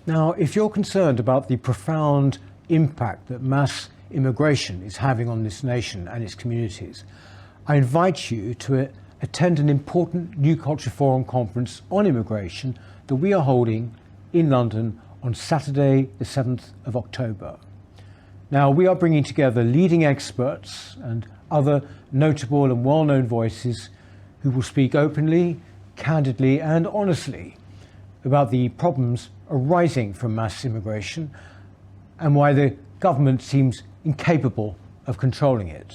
Now, if you're concerned about the profound impact that mass immigration is having on this nation and its communities, I invite you to attend an important New Culture Forum conference on immigration that we are holding in London on Saturday, the 7th of October. Now, we are bringing together leading experts and other notable and well-known voices who will speak openly, candidly, and honestly about the problems arising from mass immigration and why the government seems incapable of controlling it.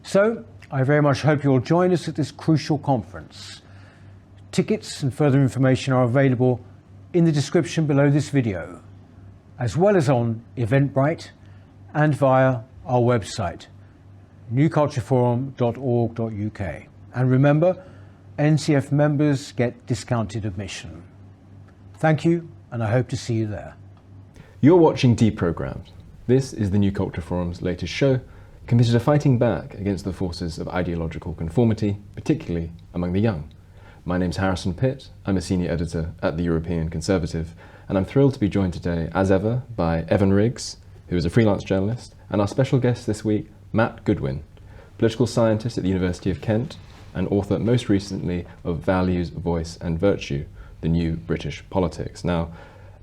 So, I very much hope you'll join us at this crucial conference. Tickets and further information are available in the description below this video, as well as on Eventbrite and via our website, newcultureforum.org.uk. And remember, NCF members get discounted admission. Thank you, and I hope to see you there. You're watching Deprogrammed. This is the New Culture Forum's latest show, committed to fighting back against the forces of ideological conformity, particularly among the young. My name's Harrison Pitt. I'm a senior editor at the European Conservative, and I'm thrilled to be joined today, as ever, by Evan Riggs, who is a freelance journalist, and our special guest this week, Matt Goodwin, political scientist at the University of Kent and author most recently of Values, Voice and Virtue, the New British Politics. Now,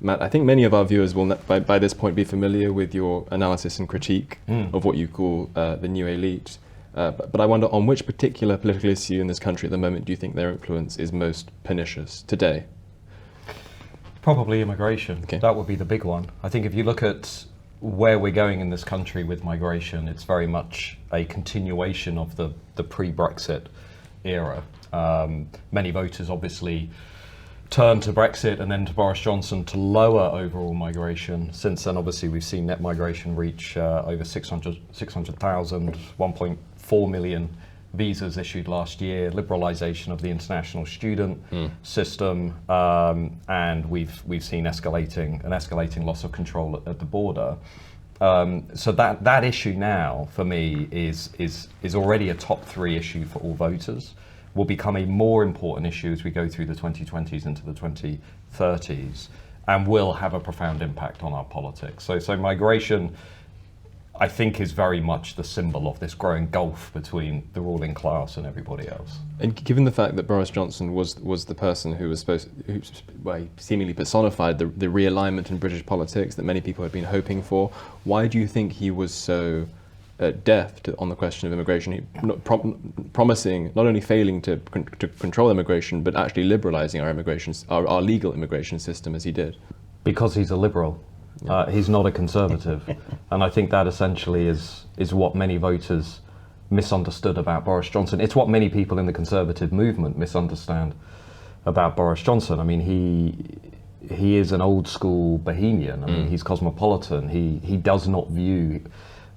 Matt, I think many of our viewers will by this point be familiar with your analysis and critique of what you call the new elite. But I wonder, on which particular political issue in this country at the moment do you think their influence is most pernicious today? Probably immigration. Okay. That would be the big one. I think if you look at where we're going in this country with migration, it's very much a continuation of the pre-Brexit era. Many voters obviously turned to Brexit and then to Boris Johnson to lower overall migration. Since then, obviously, we've seen net migration reach over 600,000, 1.4 million visas issued last year, liberalisation of the international student system, and we've seen an escalating loss of control at the border. So that issue now, for me, is already a top 3 issue for all voters. Will become a more important issue as we go through the 2020s into the 2030s, and will have a profound impact on our politics. So migration, I think, is very much the symbol of this growing gulf between the ruling class and everybody else. And given the fact that Boris Johnson was the person who seemingly personified the realignment in British politics that many people had been hoping for, why do you think he was so deaf on the question of immigration, promising, not only failing to control immigration, but actually liberalising our legal immigration system as he did? Because he's a liberal. He's not a conservative. And I think that essentially is what many voters misunderstood about Boris Johnson. It's what many people in the conservative movement misunderstand about Boris Johnson. I mean, he is an old school bohemian. I mean, he's cosmopolitan. He does not view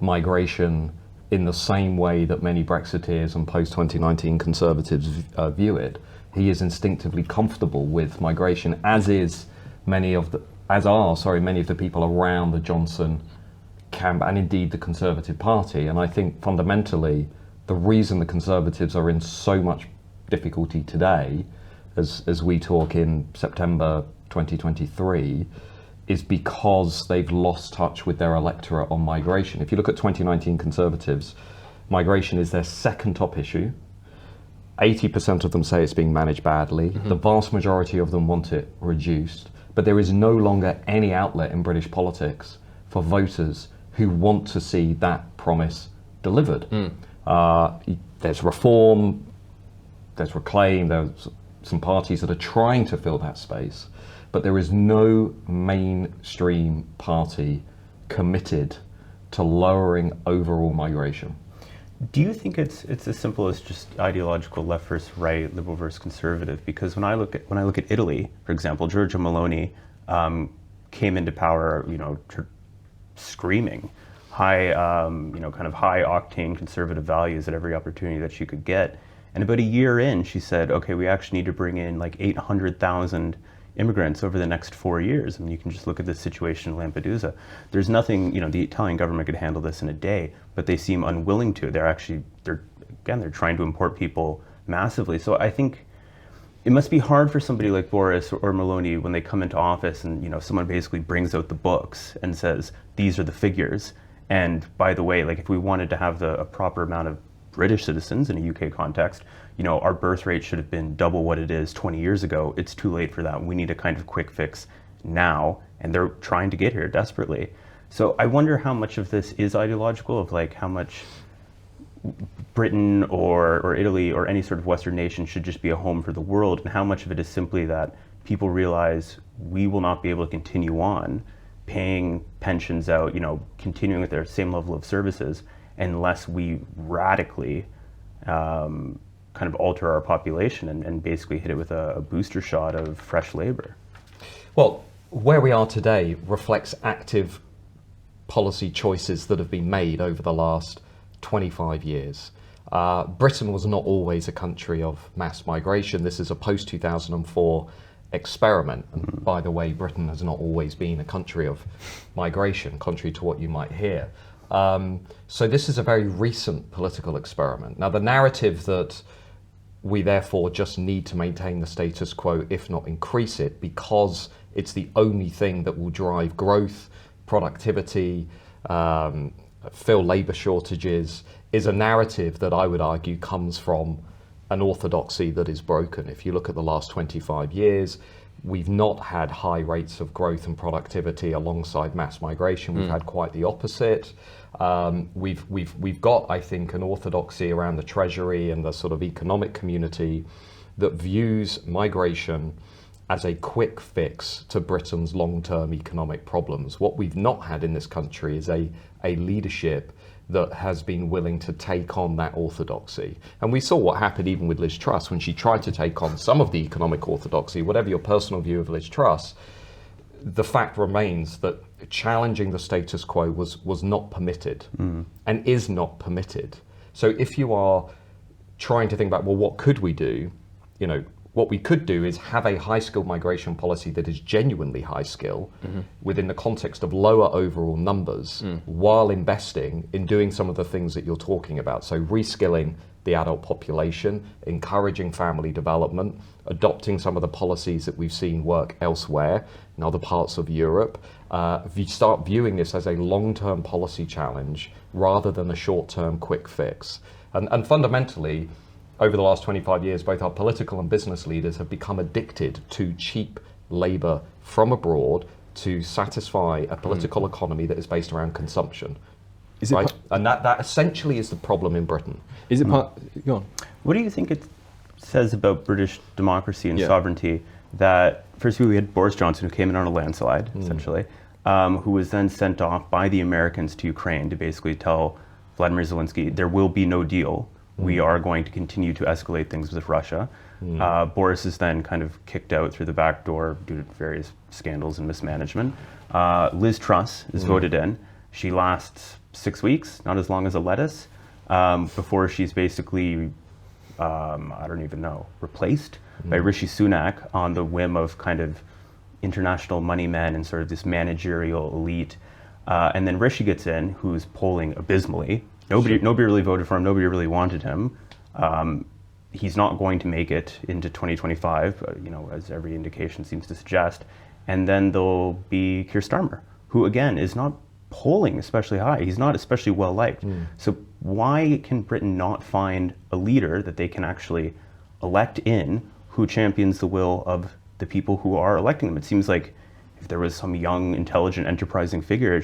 migration in the same way that many Brexiteers and post-2019 conservatives view it. He is instinctively comfortable with migration, as are many of the people around the Johnson camp and indeed the Conservative Party. And I think fundamentally the reason the Conservatives are in so much difficulty today, as we talk in September 2023, is because they've lost touch with their electorate on migration. If you look at 2019 Conservatives, migration is their second top issue. 80% of them say it's being managed badly. The vast majority of them want it reduced. But there is no longer any outlet in British politics for voters who want to see that promise delivered. There's Reform, there's Reclaim, there's some parties that are trying to fill that space, but there is no mainstream party committed to lowering overall migration. Do you think it's as simple as just ideological left versus right, liberal versus conservative? Because when I look at Italy, for example, Giorgia Meloni came into power, screaming high, kind of high octane conservative values at every opportunity that she could get. And about a year in, she said, okay, we actually need to bring in like 800,000 immigrants over the next 4 years. I mean, you can just look at the situation in Lampedusa. There's nothing, the Italian government could handle this in a day, but they seem unwilling to. They're trying to import people massively. So I think it must be hard for somebody like Boris or Maloney when they come into office and, you know, someone basically brings out the books and says, these are the figures. And by the way, like if we wanted to have a proper amount of British citizens in a UK context, you know, our birth rate should have been double what it is 20 years ago. It's too late for that. We need a kind of quick fix now. And they're trying to get here desperately. So I wonder how much of this is ideological, of like how much Britain or Italy or any sort of Western nation should just be a home for the world, and how much of it is simply that people realize we will not be able to continue on paying pensions out, you know, continuing with their same level of services unless we radically kind of alter our population and basically hit it with a booster shot of fresh labor. Well, where we are today reflects active policy choices that have been made over the last 25 years. Britain was not always a country of mass migration. This is a post-2004 experiment. And by the way, Britain has not always been a country of migration, contrary to what you might hear. So this is a very recent political experiment. Now, the narrative that we therefore just need to maintain the status quo, if not increase it, because it's the only thing that will drive growth, productivity, fill labour shortages, is a narrative that I would argue comes from an orthodoxy that is broken. If you look at the last 25 years, we've not had high rates of growth and productivity alongside mass migration. We've had quite the opposite. We've got, I think, an orthodoxy around the Treasury and the sort of economic community that views migration as a quick fix to Britain's long-term economic problems. What we've not had in this country is a leadership that has been willing to take on that orthodoxy. And we saw what happened even with Liz Truss when she tried to take on some of the economic orthodoxy. Whatever your personal view of Liz Truss, the fact remains that challenging the status quo was not permitted and is not permitted. So if you are trying to think about, well, what could we do? You know, what we could do is have a high-skilled migration policy that is genuinely high-skill within the context of lower overall numbers while investing in doing some of the things that you're talking about. So reskilling the adult population, encouraging family development, adopting some of the policies that we've seen work elsewhere in other parts of Europe. If you start viewing this as a long-term policy challenge rather than a short-term quick fix. And fundamentally, over the last 25 years, both our political and business leaders have become addicted to cheap labour from abroad to satisfy a political economy that is based around consumption. Is it right? And that essentially is the problem in Britain. Is it part? Go on. What do you think it says about British democracy and sovereignty that, first of all, we had Boris Johnson, who came in on a landslide, essentially, who was then sent off by the Americans to Ukraine to basically tell Vladimir Zelensky, there will be no deal. We are going to continue to escalate things with Russia. Boris is then kind of kicked out through the back door due to various scandals and mismanagement. Liz Truss is voted in. She lasts 6 weeks, not as long as a lettuce, before she's basically, I don't even know, replaced by Rishi Sunak on the whim of kind of international money men and sort of this managerial elite. And then Rishi gets in, who's polling abysmally. Nobody really voted for him. Nobody really wanted him. He's not going to make it into 2025, you know, as every indication seems to suggest. And then there'll be Keir Starmer, who again is not polling especially high. He's not especially well liked. So why can Britain not find a leader that they can actually elect in who champions the will of the people who are electing them? It seems like if there was some young, intelligent, enterprising figure,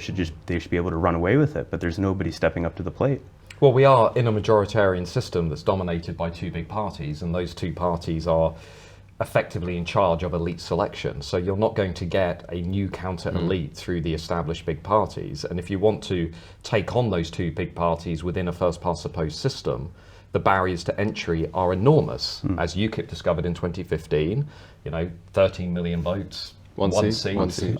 they should be able to run away with it, but there's nobody stepping up to the plate. Well, we are in a majoritarian system that's dominated by two big parties, and those two parties are effectively in charge of elite selection. So you're not going to get a new counter-elite through the established big parties. And if you want to take on those two big parties within a first-past-the-post system, the barriers to entry are enormous. As UKIP discovered in 2015, 13 million votes, one seat.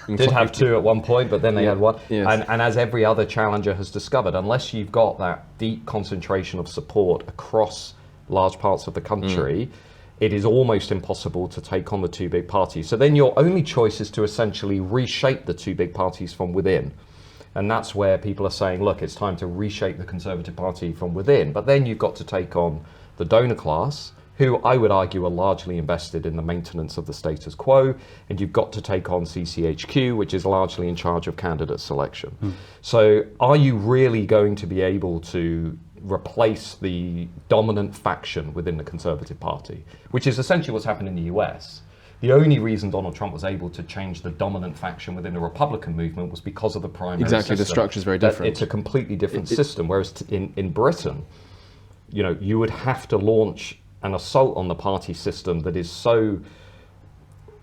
Did have two at one point, but then they had one. Yes. And as every other challenger has discovered, unless you've got that deep concentration of support across large parts of the country, it is almost impossible to take on the two big parties. So then your only choice is to essentially reshape the two big parties from within. And that's where people are saying, look, it's time to reshape the Conservative Party from within. But then you've got to take on the donor class, who I would argue are largely invested in the maintenance of the status quo, and you've got to take on CCHQ, which is largely in charge of candidate selection. So are you really going to be able to replace the dominant faction within the Conservative Party, which is essentially what's happened in the US? The only reason Donald Trump was able to change the dominant faction within the Republican movement was because of the primary Exactly, system. the structure is very different. It's a completely different system, whereas in Britain, you know, you would have to launch an assault on the party system that is so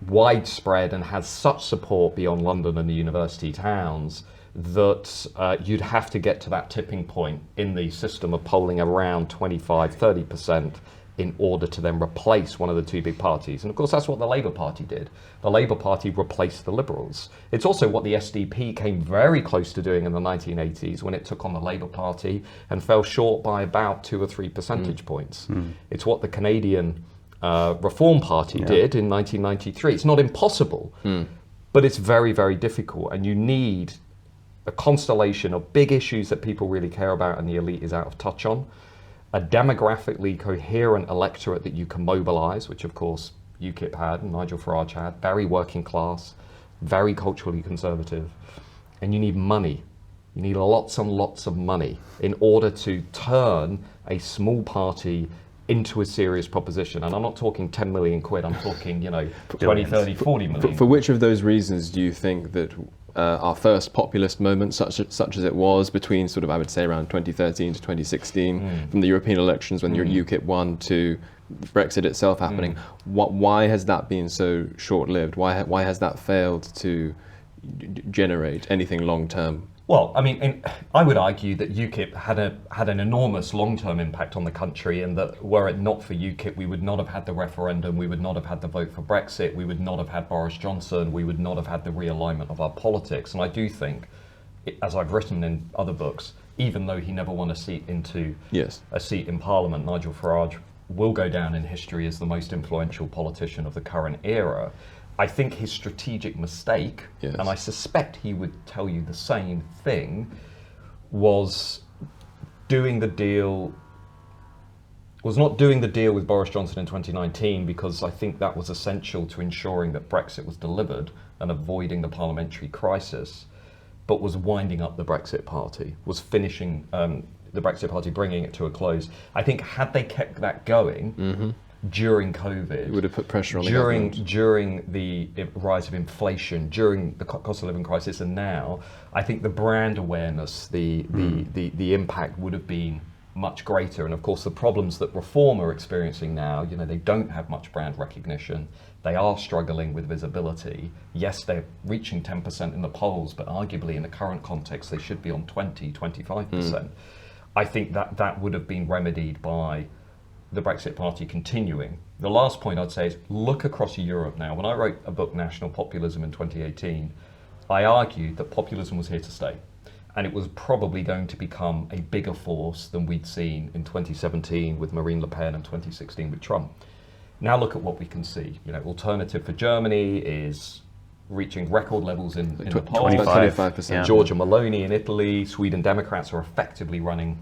widespread and has such support beyond London and the university towns that you'd have to get to that tipping point in the system of polling around 25-30% in order to then replace one of the two big parties. And of course, that's what the Labour Party did. The Labour Party replaced the Liberals. It's also what the SDP came very close to doing in the 1980s when it took on the Labour Party and fell short by about 2 or 3 percentage points. It's what the Canadian Reform Party did in 1993. It's not impossible, but it's very, very difficult. And you need a constellation of big issues that people really care about and the elite is out of touch on. A demographically coherent electorate that you can mobilise, which of course UKIP had and Nigel Farage had, very working class, very culturally conservative. And you need money. You need lots and lots of money in order to turn a small party into a serious proposition. And I'm not talking 10 million quid, I'm talking, 20, 30, 40 million. For which of those reasons do you think that our first populist moment, such as it was between sort of, I would say, around 2013 to 2016, from the European elections when your UKIP won to Brexit itself happening, why has that been so short-lived? Why has that failed to generate anything long-term? Well, I mean, I would argue that UKIP had an enormous long-term impact on the country, and that were it not for UKIP, we would not have had the referendum, we would not have had the vote for Brexit, we would not have had Boris Johnson, we would not have had the realignment of our politics. And I do think, as I've written in other books, even though he never won a seat a seat in Parliament, Nigel Farage will go down in history as the most influential politician of the current era. I think his strategic mistake, and I suspect he would tell you the same thing, was not doing the deal with Boris Johnson in 2019, because I think that was essential to ensuring that Brexit was delivered and avoiding the parliamentary crisis, but was winding up the Brexit Party, was finishing the Brexit Party, bringing it to a close. I think had they kept that going, during COVID, it would have put pressure on the government. During the rise of inflation, during the cost of living crisis, and now, I think the brand awareness, the impact would have been much greater. And of course, the problems that Reform are experiencing now, they don't have much brand recognition. They are struggling with visibility. Yes, they're reaching 10% in the polls, but arguably in the current context, they should be on 20, 25%. I think that would have been remedied by the Brexit Party continuing. The last point I'd say is look across Europe now. When I wrote a book, National Populism, in 2018, I argued that populism was here to stay. And it was probably going to become a bigger force than we'd seen in 2017 with Marine Le Pen and 2016 with Trump. Now look at what we can see. Alternative for Germany is reaching record levels in the polls. 25%. Giorgia Meloni in Italy. Sweden Democrats are effectively running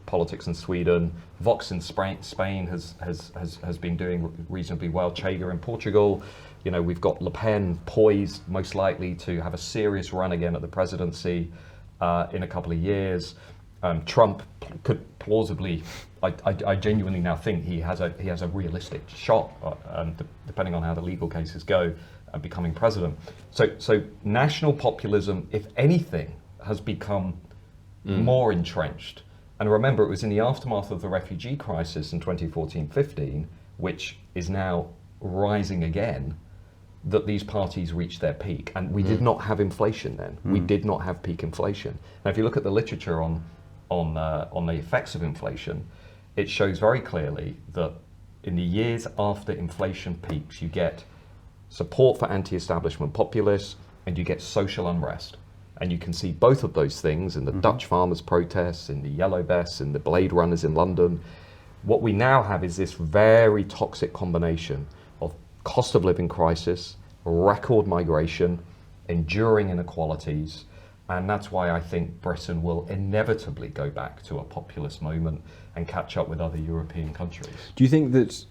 politics in Sweden. Vox in Spain has been doing reasonably well. Chega in Portugal. We've got Le Pen poised, most likely to have a serious run again at the presidency in a couple of years. Trump could plausibly, I genuinely now think he has a realistic shot, depending on how the legal cases go, becoming president. So national populism, if anything, has become more entrenched. And remember, it was in the aftermath of the refugee crisis in 2014-15, which is now rising again, that these parties reached their peak. And we did not have inflation then. We did not have peak inflation. Now, if you look at the literature on the effects of inflation, it shows very clearly that in the years after inflation peaks, you get support for anti-establishment populists and you get social unrest. And you can see both of those things in the Dutch farmers' protests, in the yellow vests, in the Blade Runners in London. What we now have is this very toxic combination of cost of living crisis, record migration, enduring inequalities, and that's why I think Britain will inevitably go back to a populist moment and catch up with other European countries. Do you think that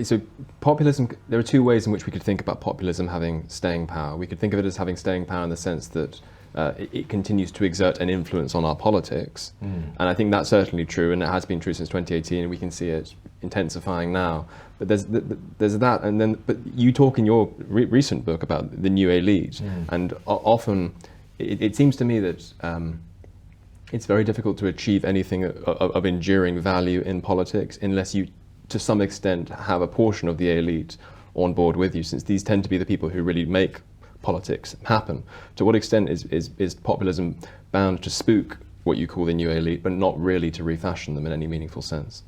so populism, there are two ways in which we could think about populism having staying power. We could think of it as having staying power in the sense that it continues to exert an influence on our politics. And I think that's certainly true, and it has been true since 2018, and we can see it intensifying now. But there's that, and then, but you talk in your recent book about the new elite, and often it seems to me that it's very difficult to achieve anything of enduring value in politics unless you, to some extent, have a portion of the elite on board with you, since these tend to be the people who really make politics happen. To what extent is populism bound to spook what you call the new elite, but not really to refashion them in any meaningful sense?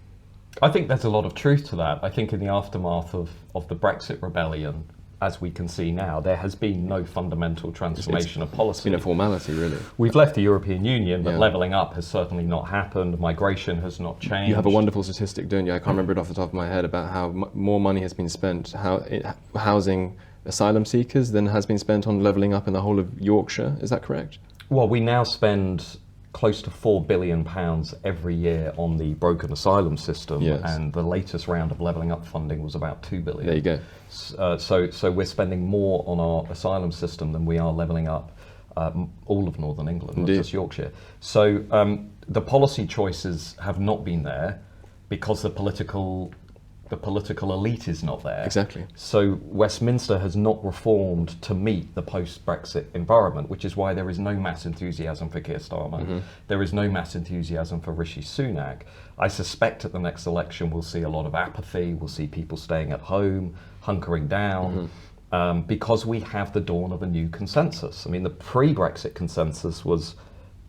I think there's a lot of truth to that. I think in the aftermath of the Brexit rebellion, as we can see now, there has been no fundamental transformation of policy. It's been a formality, really. We've left the European Union, but Yeah. levelling up has certainly not happened. Migration has not changed. You have a wonderful statistic, don't you? I can't remember it off the top of my head, about how more money has been spent housing asylum seekers than has been spent on levelling up in the whole of Yorkshire. Is that correct? Well, we now spend close to £4 billion every year on the broken asylum system, Yes. and the latest round of levelling up funding was about £2 billion. There you go. So we're spending more on our asylum system than we are levelling up all of Northern England, Indeed. not just Yorkshire. So the policy choices have not been there because the political elite is not there. Exactly. So Westminster has not reformed to meet the post-Brexit environment, which is why there is no mass enthusiasm for Keir Starmer. There is no mass enthusiasm for Rishi Sunak. I suspect at the next election we'll see a lot of apathy, we'll see people staying at home, hunkering down, because we have the dawn of a new consensus. I mean, the pre-Brexit consensus was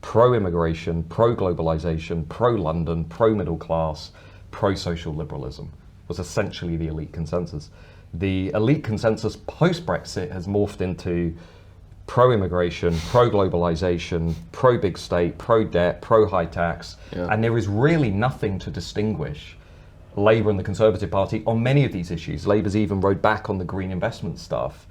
pro-immigration, pro-globalisation, pro-London, pro-middle class, pro-social liberalism. Was essentially the elite consensus. The elite consensus post-Brexit has morphed into pro-immigration, pro-globalisation, pro-big state, pro-debt, pro-high tax, and there is really nothing to distinguish Labour and the Conservative Party on many of these issues. Labour's even rode back on the green investment stuff.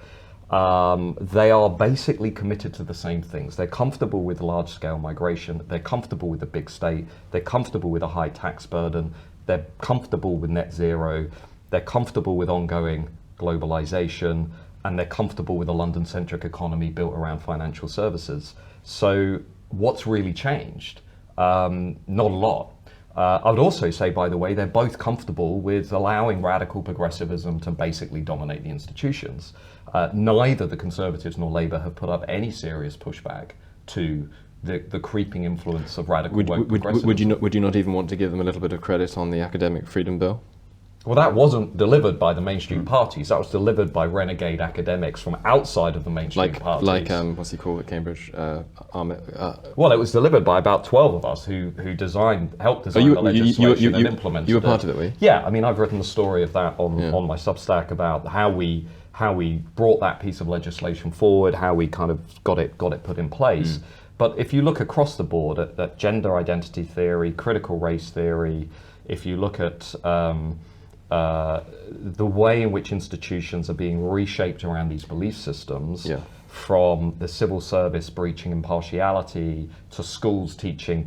They are basically committed to the same things. They're comfortable with large-scale migration, they're comfortable with the big state, they're comfortable with a high tax burden, they're comfortable with net zero, they're comfortable with ongoing globalization, and they're comfortable with a London-centric economy built around financial services. So what's really changed? Not a lot. I would also say, by the way, they're both comfortable with allowing radical progressivism to basically dominate the institutions. Neither the Conservatives nor Labour have put up any serious pushback to the creeping influence of radical woke progressivism. Would you not even want to give them a little bit of credit on the academic freedom bill? Well, that wasn't delivered by the mainstream parties. That was delivered by renegade academics from outside of the mainstream parties. Like what's he called at Cambridge? Well, it was delivered by about 12 of us who helped design the legislation and implemented it. You were part of it, were you? Yeah, I mean, I've written the story of that on my Substack about how we brought that piece of legislation forward, how we kind of got it put in place. But if you look across the board at gender identity theory, critical race theory, if you look at the way in which institutions are being reshaped around these belief systems, from the civil service breaching impartiality to schools teaching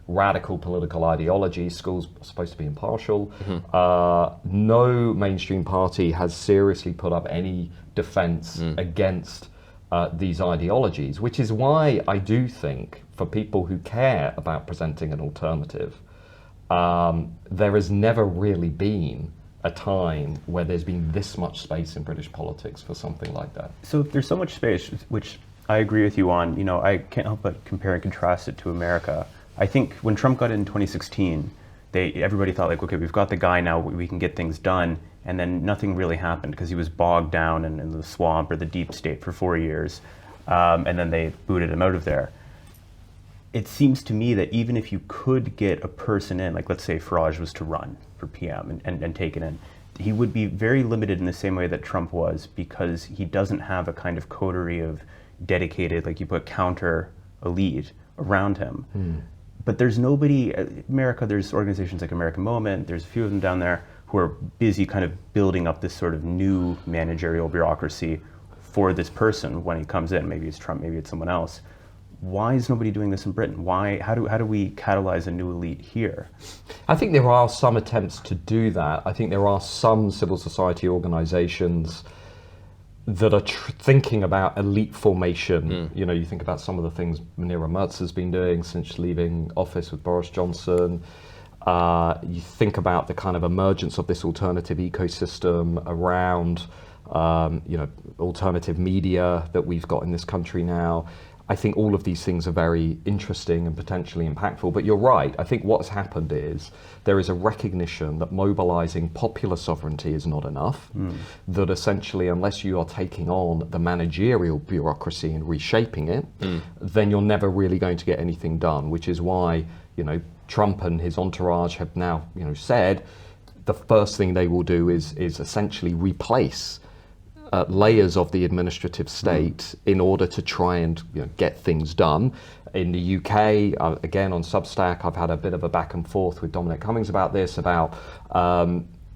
radical political ideology, schools are supposed to be impartial. No mainstream party has seriously put up any defense against these ideologies, which is why I do think for people who care about presenting an alternative, there has never really been a time where there's been this much space in British politics for something like that. So there's so much space, which I agree with you on. You know, I can't help but compare and contrast it to America. I think when Trump got in 2016, everybody thought like, okay, we've got the guy now, we can get things done. And then nothing really happened because he was bogged down in the swamp or the deep state for 4 years. And then they booted him out of there. It seems to me that even if you could get a person in, like let's say Farage was to run for PM and take it in, he would be very limited in the same way that Trump was, because he doesn't have a kind of coterie of dedicated, like you put counter elite around him. But there's nobody, America, there's organizations like American Moment, there's a few of them down there who are busy kind of building up this sort of new managerial bureaucracy for this person when he comes in. Maybe it's Trump, maybe it's someone else. why is nobody doing this in Britain? How do we catalyze a new elite here? I think there are some attempts to do that. I think there are some civil society organizations that are thinking about elite formation. You know, you think about some of the things Munira Merz has been doing since leaving office with Boris Johnson. You think about the kind of emergence of this alternative ecosystem around, you know, alternative media that we've got in this country now. I think all of these things are very interesting and potentially impactful, but you're right. I think what's happened is there is a recognition that mobilizing popular sovereignty is not enough, that essentially unless you are taking on the managerial bureaucracy and reshaping it, then you're never really going to get anything done, which is why, you know, Trump and his entourage have now, you know, said the first thing they will do is essentially replace layers of the administrative state in order to try and, you know, get things done. In the UK, again on Substack, I've had a bit of a back and forth with Dominic Cummings about this, about,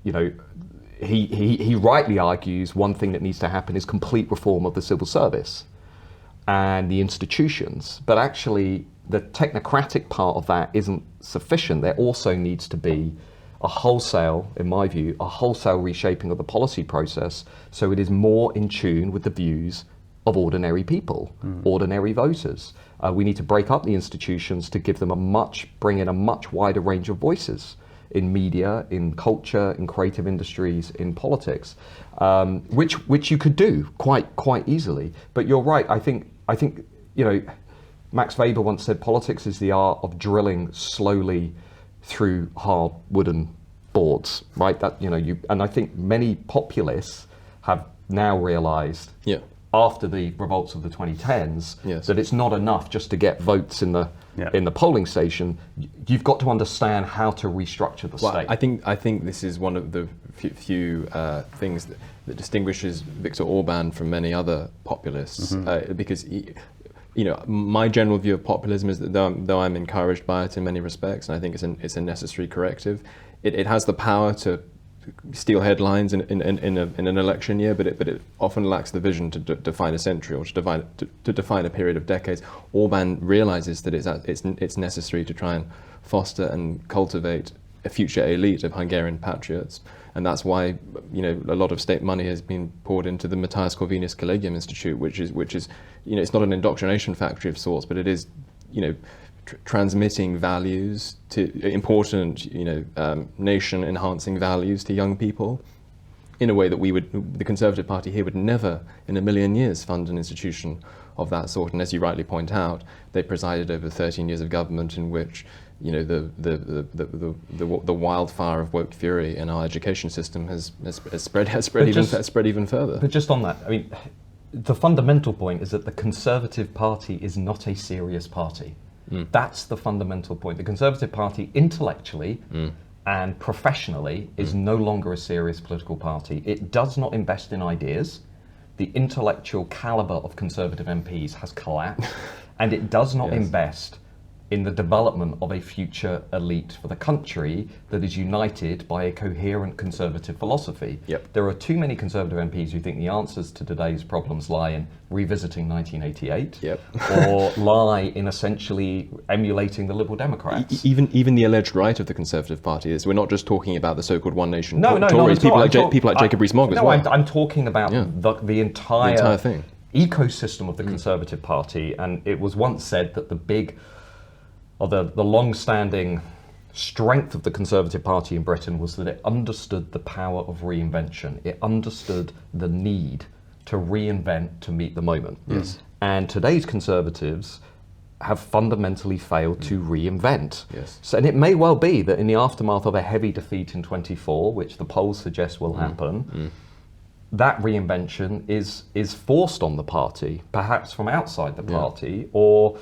you know, he rightly argues one thing that needs to happen is complete reform of the civil service and the institutions. But actually, the technocratic part of that isn't sufficient. There also needs to be a wholesale, in my view, a wholesale reshaping of the policy process so it is more in tune with the views of ordinary people, ordinary voters. We need to break up the institutions to give them bring in a much wider range of voices in media, in culture, in creative industries, in politics, which you could do quite easily. But you're right. I think you know, Max Weber once said politics is the art of drilling slowly through hard wooden boards, right? That, you know, and I think many populists have now realized after the revolts of the 2010s that it's not enough just to get votes in the polling station. You've got to understand how to restructure the state. I think this is one of the few things that distinguishes Viktor Orban from many other populists, because you know, my general view of populism is that though I'm encouraged by it in many respects, and I think it's a necessary corrective, it has the power to steal headlines in an election year, but it often lacks the vision to define a century or to define a period of decades. Orban realizes that it's necessary to try and foster and cultivate a future elite of Hungarian patriots. And that's why, you know, a lot of state money has been poured into the Matthias Corvinus Collegium Institute, which is, you know, it's not an indoctrination factory of sorts, but it is, you know, transmitting values to important, you know, nation-enhancing values to young people in a way that the Conservative Party here would never in a million years fund an institution of that sort. And as you rightly point out, they presided over 13 years of government in which, you know, the wildfire of woke fury in our education system has spread even further. But just on that, I mean, the fundamental point is that the Conservative Party is not a serious party. That's the fundamental point. The Conservative Party intellectually and professionally is no longer a serious political party. It does not invest in ideas. The intellectual caliber of Conservative MPs has collapsed, and it does not invest in the development of a future elite for the country that is united by a coherent Conservative philosophy. There are too many Conservative MPs who think the answers to today's problems lie in revisiting 1988 or lie in essentially emulating the Liberal Democrats. Even the alleged right of the Conservative Party is, we're not just talking about the so-called One Nation Tories, people like Jacob Rees-Mogg as well. I'm talking about the entire thing. Ecosystem of the Conservative Party, and it was once said that the long-standing strength of the Conservative Party in Britain was that it understood the power of reinvention. It understood the need to reinvent to meet the moment. And today's Conservatives have fundamentally failed to reinvent. So, and it may well be that in the aftermath of a heavy defeat in 24, which the polls suggest will happen, that reinvention is forced on the party, perhaps from outside the party, or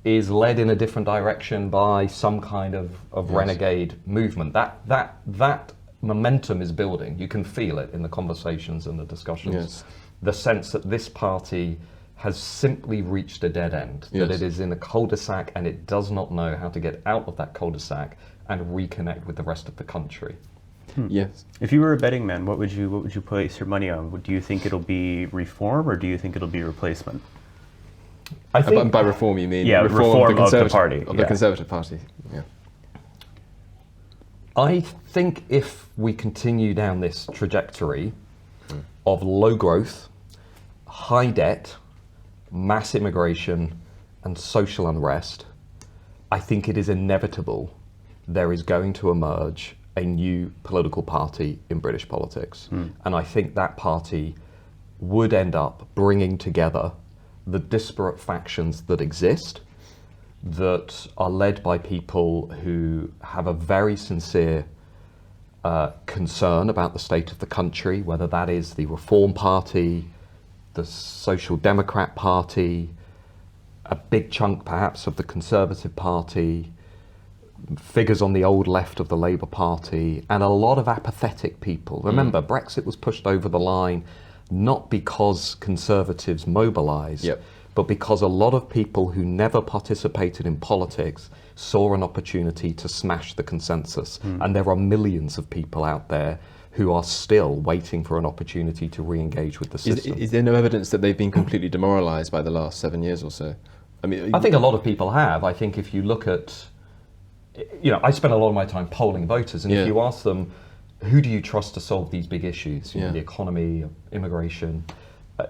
is led in a different direction by some kind of renegade movement. That momentum is building. You can feel it in the conversations and the discussions. The sense that this party has simply reached a dead end, that it is in a cul-de-sac and it does not know how to get out of that cul-de-sac and reconnect with the rest of the country. If you were a betting man, what would you place your money on? Do you think it'll be reform or do you think it'll be replacement? I think by reform you mean reform of the party. Of the Conservative Party. Yeah. I think if we continue down this trajectory of low growth, high debt, mass immigration, and social unrest, I think it is inevitable there is going to emerge a new political party in British politics. And I think that party would end up bringing together the disparate factions that exist, that are led by people who have a very sincere concern about the state of the country, whether that is the Reform Party, the Social Democrat Party, a big chunk perhaps of the Conservative Party, figures on the old left of the Labour Party, and a lot of apathetic people. Remember, Brexit was pushed over the line not because Conservatives mobilised, but because a lot of people who never participated in politics saw an opportunity to smash the consensus. And there are millions of people out there who are still waiting for an opportunity to re-engage with the system. Is there no evidence that they've been completely demoralised by the last 7 years or so? I mean, I think a lot of people have. I think if you look at, I spend a lot of my time polling voters, and if you ask them, who do you trust to solve these big issues? The economy, immigration.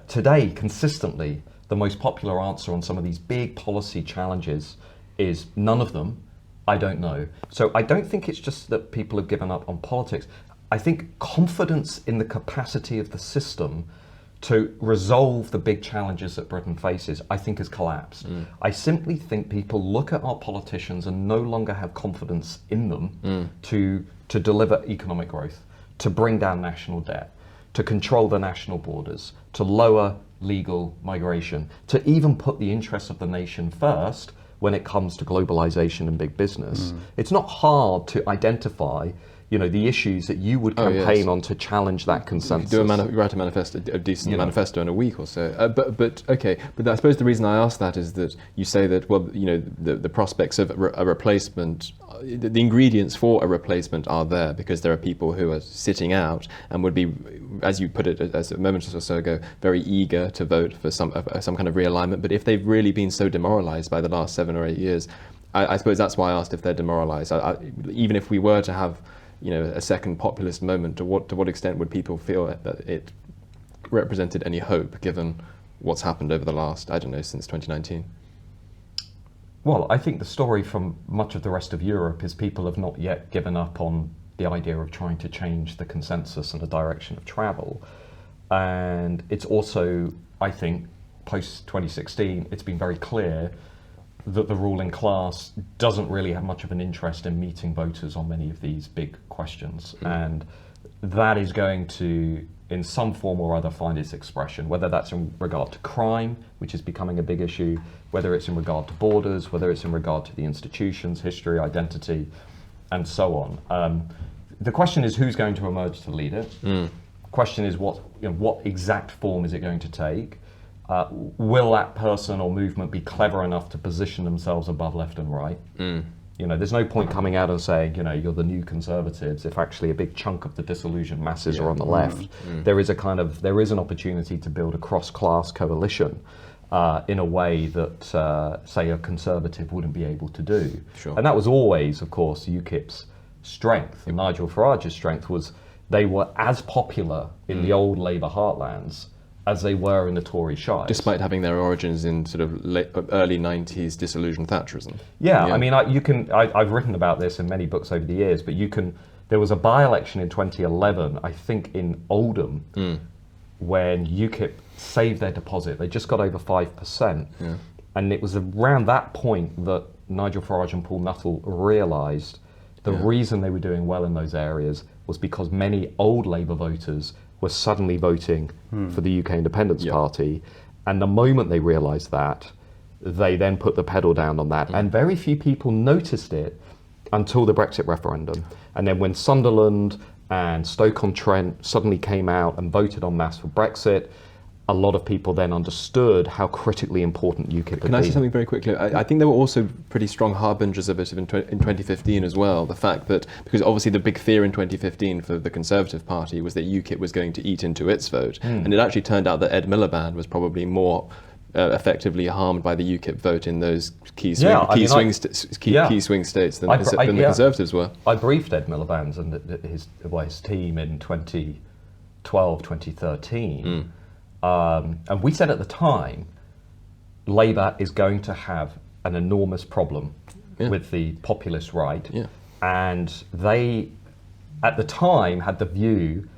Today, consistently, the most popular answer on some of these big policy challenges is none of them. I don't know. So I don't think it's just that people have given up on politics. I think confidence in the capacity of the system to resolve the big challenges that Britain faces, I think has collapsed. I simply think people look at our politicians and no longer have confidence in them to deliver economic growth, to bring down national debt, to control the national borders, to lower legal migration, to even put the interests of the nation first when it comes to globalization and big business. It's not hard to identify the issues that you would campaign on to challenge that consensus. You write a manifesto, a decent manifesto in a week or so. But I suppose the reason I ask that is that you say that, the prospects of a replacement, the ingredients for a replacement are there because there are people who are sitting out and would be, as you put it as a moment or so ago, very eager to vote for some kind of realignment. But if they've really been so demoralised by the last 7 or 8 years, I suppose that's why I asked if they're demoralised. Even if we were to have a second populist moment, to what extent would people feel that it represented any hope given what's happened over the last, since 2019? Well, I think the story from much of the rest of Europe is people have not yet given up on the idea of trying to change the consensus and the direction of travel. And it's also, I think, post-2016, it's been very clear that the ruling class doesn't really have much of an interest in meeting voters on many of these big questions. And that is going to, in some form or other, find its expression, whether that's in regard to crime, which is becoming a big issue, whether it's in regard to borders, whether it's in regard to the institutions, history, identity, and so on. The question is who's going to emerge to lead it. The question is what exact form is it going to take? Will that person or movement be clever enough to position themselves above left and right? There's no point coming out and saying, you're the new Conservatives if actually a big chunk of the disillusioned masses are on the left. There is an opportunity to build a cross-class coalition in a way that, say, a Conservative wouldn't be able to do. Sure. And that was always, of course, UKIP's strength. And Nigel Farage's strength was they were as popular in the old Labour heartlands as they were in the Tory shies. Despite having their origins in sort of early 90s disillusioned Thatcherism. I mean, I've written about this in many books over the years, but there was a by-election in 2011, I think in Oldham, when UKIP saved their deposit. They just got over 5%. And it was around that point that Nigel Farage and Paul Nuttall realised the reason they were doing well in those areas was because many old Labour voters were suddenly voting for the UK Independence Party. And the moment they realised that, they then put the pedal down on that. And very few people noticed it until the Brexit referendum. And then when Sunderland and Stoke-on-Trent suddenly came out and voted en masse for Brexit, a lot of people then understood how critically important UKIP had been. Can I say something very quickly? I think there were also pretty strong harbingers of it in 2015 as well. The fact that, because obviously the big fear in 2015 for the Conservative Party was that UKIP was going to eat into its vote. And it actually turned out that Ed Miliband was probably more effectively harmed by the UKIP vote in those key swing states than the Conservatives were. I briefed Ed Miliband and his team in 2012, 2013, and we said at the time, Labour is going to have an enormous problem with the populist right, and they, at the time, had the view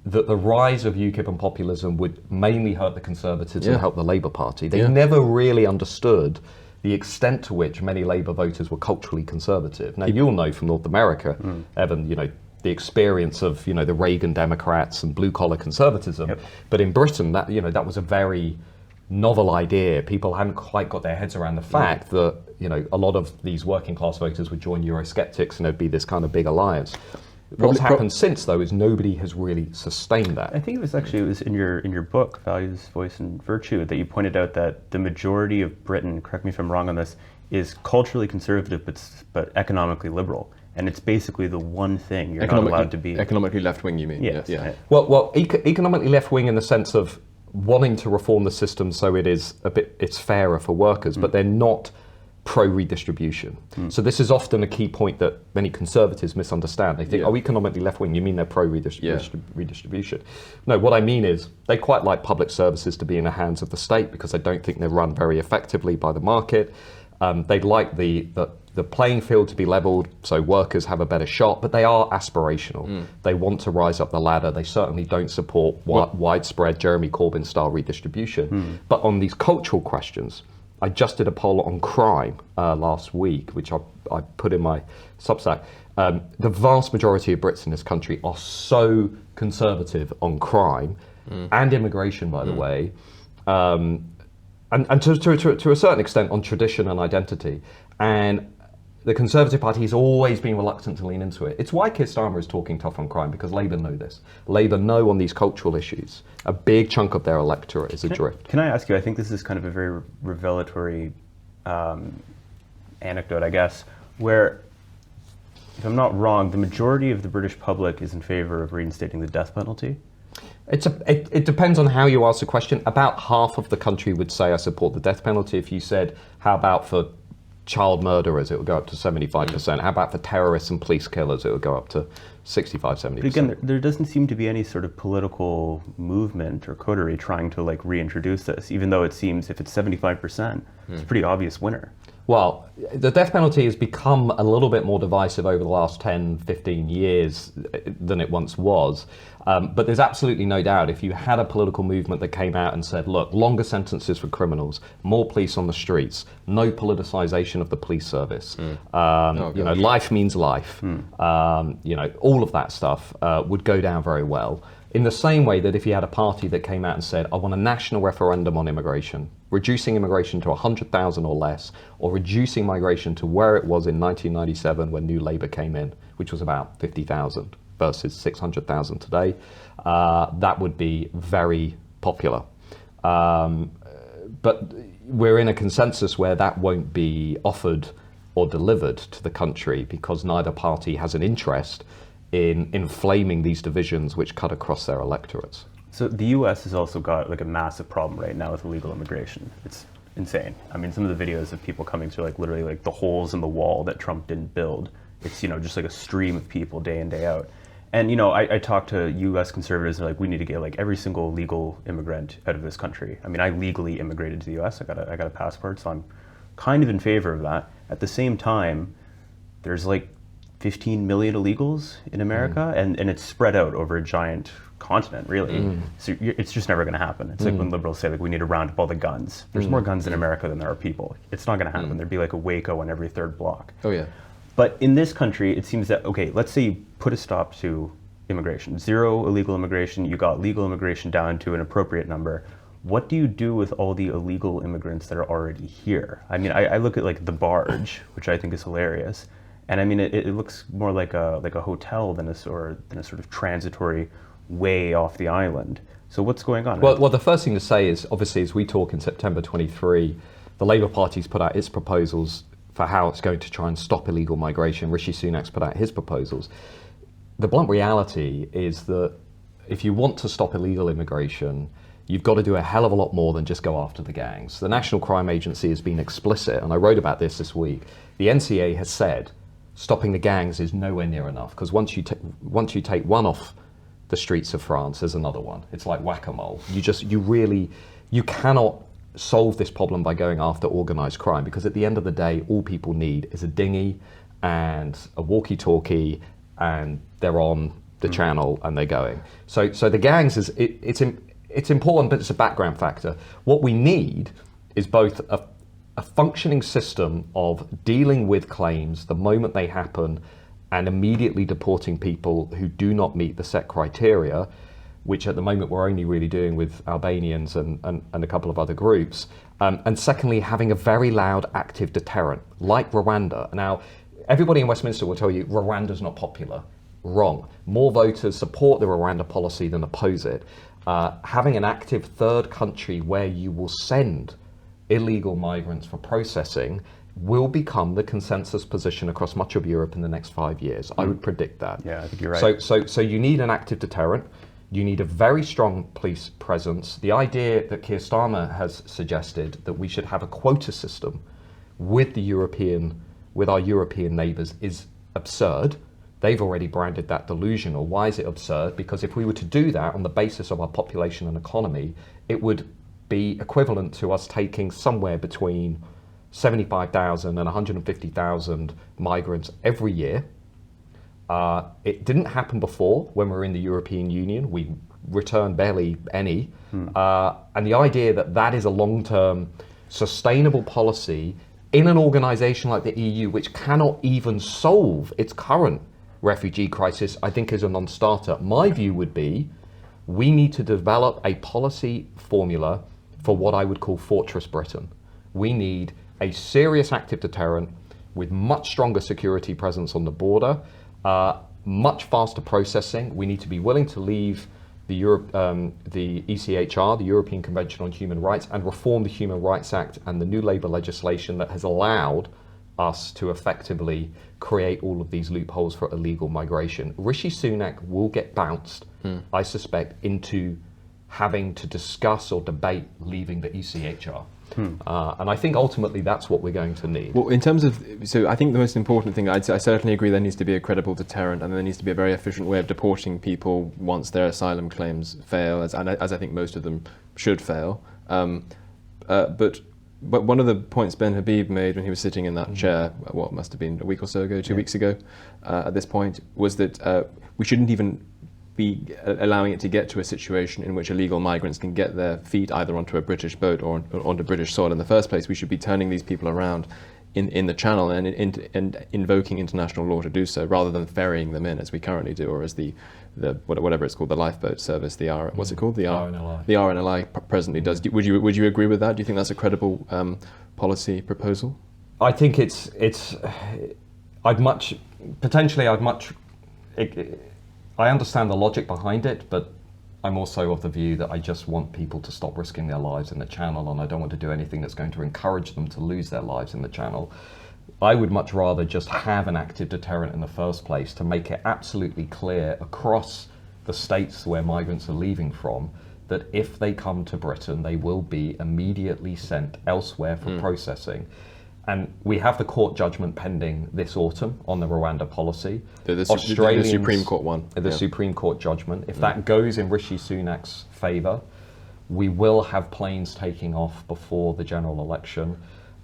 that the rise of UKIP and populism would mainly hurt the Conservatives and help the Labour Party. They never really understood the extent to which many Labour voters were culturally conservative. Now, you'll know from North America, Evan, the experience of, the Reagan Democrats and blue-collar conservatism. Yep. But in Britain, that was a very novel idea. People hadn't quite got their heads around the fact that, a lot of these working-class voters would join Eurosceptics and there'd be this kind of big alliance. What's happened since, though, is nobody has really sustained that. I think it was in your book, Values, Voice, and Virtue, that you pointed out that the majority of Britain, correct me if I'm wrong on this, is culturally conservative but economically liberal. And it's basically the one thing you're not allowed to be. Economically left-wing, you mean? Yes. Yeah. Well, economically left-wing in the sense of wanting to reform the system so it's fairer for workers, but they're not pro-redistribution. So this is often a key point that many Conservatives misunderstand. They think, economically left-wing, you mean they're pro-redistribution. No, what I mean is they quite like public services to be in the hands of the state because they don't think they're run very effectively by the market. They'd like the playing field to be leveled so workers have a better shot, but they are aspirational. They want to rise up the ladder. They certainly don't support widespread Jeremy Corbyn-style redistribution. But on these cultural questions, I just did a poll on crime last week, which I put in my Substack. The vast majority of Brits in this country are so conservative on crime and immigration, by the way, and to a certain extent on tradition and identity. And the Conservative Party has always been reluctant to lean into it. It's why Keir Starmer is talking tough on crime, because Labour know this. Labour know on these cultural issues, a big chunk of their electorate is adrift. Can I ask you, I think this is kind of a very revelatory anecdote, I guess, where, if I'm not wrong, the majority of the British public is in favour of reinstating the death penalty. It depends on how you ask the question. About half of the country would say I support the death penalty. If you said, how about for child murderers, it would go up to 75%. How about for terrorists and police killers, it would go up to 65, 70%. But again, there doesn't seem to be any sort of political movement or coterie trying to reintroduce this, even though it seems if it's 75%, it's a pretty obvious winner. Well, the death penalty has become a little bit more divisive over the last 10, 15 years than it once was. But there's absolutely no doubt if you had a political movement that came out and said, look, longer sentences for criminals, more police on the streets, no politicization of the police service, life means life, all of that stuff would go down very well. In the same way that if you had a party that came out and said, I want a national referendum on immigration, reducing immigration to 100,000 or less, or reducing migration to where it was in 1997 when New Labour came in, which was about 50,000 versus 600,000 today, that would be very popular. But we're in a consensus where that won't be offered or delivered to the country because neither party has an interest in inflaming these divisions which cut across their electorates. So the US has also got a massive problem right now with illegal immigration. It's insane. I mean, some of the videos of people coming through literally the holes in the wall that Trump didn't build. It's, just a stream of people day in, day out. And, I talk to US conservatives and they're we need to get every single legal immigrant out of this country. I mean, I legally immigrated to the US. I got a passport, so I'm kind of in favor of that. At the same time, there's 15 million illegals in America, and it's spread out over a giant continent, really. So it's just never going to happen. It's like when liberals say we need to round up all the guns. There's more guns in America than there are people. It's not going to happen. There'd be a Waco on every third block. Oh yeah. But in this country, it seems that, okay, let's say you put a stop to immigration. Zero illegal immigration. You got legal immigration down to an appropriate number. What do you do with all the illegal immigrants that are already here? I mean, I look at the barge, which I think is hilarious. And I mean, it looks more like a hotel than a sort of transitory way off the island. So what's going on? Well, the first thing to say is, obviously, as we talk in September 23, the Labour Party's put out its proposals for how it's going to try and stop illegal migration. Rishi Sunak's put out his proposals. The blunt reality is that if you want to stop illegal immigration, you've got to do a hell of a lot more than just go after the gangs. The National Crime Agency has been explicit, and I wrote about this week. The NCA has said stopping the gangs is nowhere near enough, because once you take one off the streets of France, there's another one. It's like whack-a-mole. You cannot solve this problem by going after organised crime, because at the end of the day, all people need is a dinghy and a walkie-talkie, and they're on the channel and they're going. So the gangs it's important, but it's a background factor. What we need is both a functioning system of dealing with claims the moment they happen and immediately deporting people who do not meet the set criteria, which at the moment we're only really doing with Albanians and a couple of other groups. And secondly, having a very loud active deterrent, like Rwanda. Now, everybody in Westminster will tell you Rwanda's not popular. Wrong. More voters support the Rwanda policy than oppose it. Having an active third country where you will send illegal migrants for processing will become the consensus position across much of Europe in the next 5 years. I would predict that. Yeah, I think you're right. So you need an active deterrent. You need a very strong police presence. The idea that Keir Starmer has suggested that we should have a quota system with our European neighbours is absurd. They've already branded that delusional. Why is it absurd? Because if we were to do that on the basis of our population and economy, it would be equivalent to us taking somewhere between 75,000 and 150,000 migrants every year. It didn't happen before when we were in the European Union. We returned barely any. And the idea that is a long-term sustainable policy in an organisation like the EU, which cannot even solve its current refugee crisis, I think is a non-starter. My view would be we need to develop a policy formula for what I would call Fortress Britain. We need a serious active deterrent with much stronger security presence on the border, much faster processing. We need to be willing to leave the ECHR, the European Convention on Human Rights, and reform the Human Rights Act and the new labour legislation that has allowed us to effectively create all of these loopholes for illegal migration. Rishi Sunak will get bounced, I suspect, into having to discuss or debate leaving the ECHR. And I think ultimately that's what we're going to need. Well, in terms of, so I think the most important thing, I certainly agree there needs to be a credible deterrent, and there needs to be a very efficient way of deporting people once their asylum claims fail, as I think most of them should fail. But one of the points Ben Habib made when he was sitting in that chair, what must have been a week or so ago, 2 weeks ago, at this point, was that we shouldn't even be allowing it to get to a situation in which illegal migrants can get their feet either onto a British boat or onto British soil in the first place. We should be turning these people around in the channel and invoking international law to do so, rather than ferrying them in as we currently do, or as the whatever it's called, the lifeboat service, the what's it called, the RNLI. The RNLI presently does. Would you agree with that? Do you think that's a credible policy proposal? I think I understand the logic behind it, but I'm also of the view that I just want people to stop risking their lives in the channel, and I don't want to do anything that's going to encourage them to lose their lives in the channel. I would much rather just have an active deterrent in the first place to make it absolutely clear across the states where migrants are leaving from that if they come to Britain, they will be immediately sent elsewhere for processing. And we have the court judgment pending this autumn on the Rwanda policy. The Supreme Court one. The Supreme Court judgment. If that goes in Rishi Sunak's favour, we will have planes taking off before the general election.